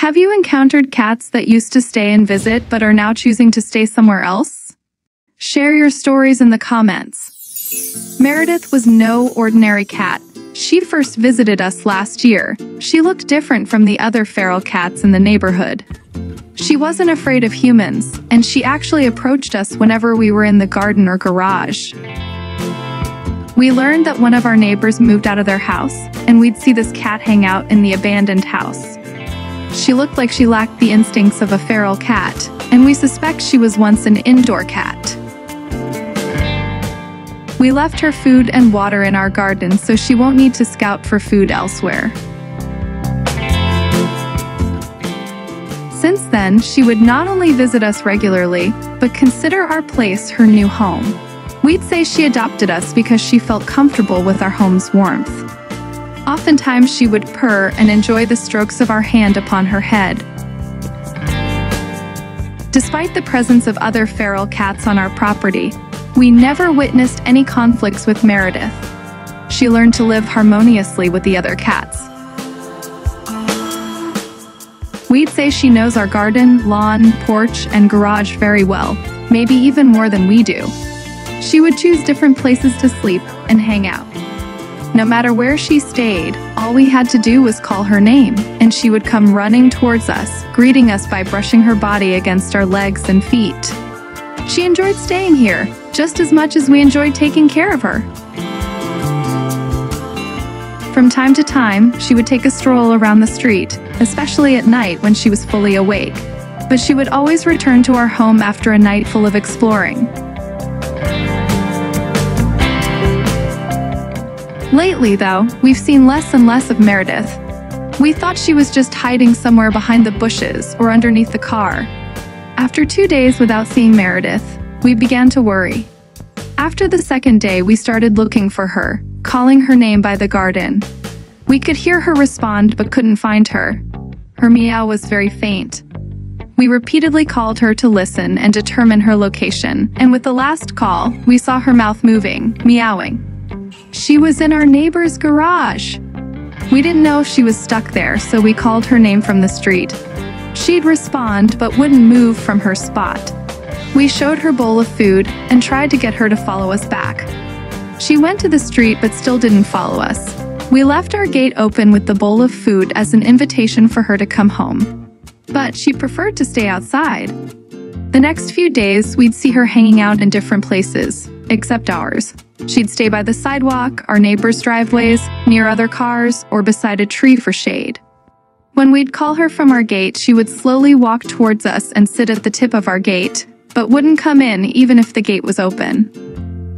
Have you encountered cats that used to stay and visit but are now choosing to stay somewhere else? Share your stories in the comments. Meredith was no ordinary cat. She first visited us last year. She looked different from the other feral cats in the neighborhood. She wasn't afraid of humans, and she actually approached us whenever we were in the garden or garage. We learned that one of our neighbors moved out of their house, and we'd see this cat hang out in the abandoned house. She looked like she lacked the instincts of a feral cat, and we suspect she was once an indoor cat. We left her food and water in our garden so she won't need to scout for food elsewhere. Since then, she would not only visit us regularly, but consider our place her new home. We'd say she adopted us because she felt comfortable with our home's warmth. Oftentimes she would purr and enjoy the strokes of our hand upon her head. Despite the presence of other feral cats on our property, we never witnessed any conflicts with Meredith. She learned to live harmoniously with the other cats. We'd say she knows our garden, lawn, porch, and garage very well, maybe even more than we do. She would choose different places to sleep and hang out. No matter where she stayed, all we had to do was call her name, and she would come running towards us, greeting us by brushing her body against our legs and feet. She enjoyed staying here, just as much as we enjoyed taking care of her. From time to time, she would take a stroll around the street, especially at night when she was fully awake. But she would always return to our home after a night full of exploring. Lately, though, we've seen less and less of Meredith. We thought she was just hiding somewhere behind the bushes or underneath the car. After 2 days without seeing Meredith, we began to worry. After the second day, we started looking for her, calling her name by the garden. We could hear her respond but couldn't find her. Her meow was very faint. We repeatedly called her to listen and determine her location, and with the last call, we saw her mouth moving, meowing. She was in our neighbor's garage. We didn't know if she was stuck there, so we called her name from the street. She'd respond but wouldn't move from her spot. We showed her bowl of food and tried to get her to follow us back. She went to the street but still didn't follow us. We left our gate open with the bowl of food as an invitation for her to come home. But she preferred to stay outside. The next few days, we'd see her hanging out in different places, except ours. She'd stay by the sidewalk, our neighbors' driveways, near other cars, or beside a tree for shade. When we'd call her from our gate, she would slowly walk towards us and sit at the tip of our gate, but wouldn't come in even if the gate was open.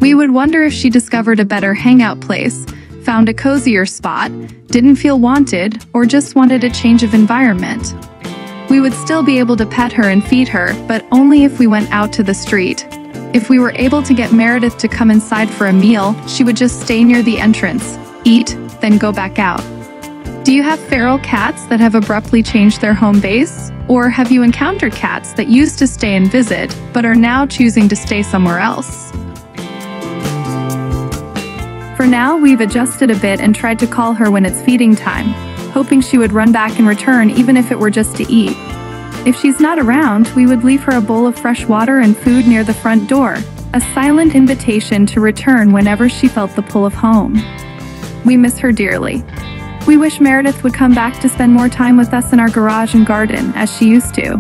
We would wonder if she discovered a better hangout place, found a cozier spot, didn't feel wanted, or just wanted a change of environment. We would still be able to pet her and feed her, but only if we went out to the street. If we were able to get Meredith to come inside for a meal, she would just stay near the entrance, eat, then go back out. Do you have feral cats that have abruptly changed their home base? Or have you encountered cats that used to stay and visit, but are now choosing to stay somewhere else? For now, we've adjusted a bit and tried to call her when it's feeding time, hoping she would run back and return even if it were just to eat. If she's not around, we would leave her a bowl of fresh water and food near the front door, a silent invitation to return whenever she felt the pull of home. We miss her dearly. We wish Meredith would come back to spend more time with us in our garage and garden as she used to.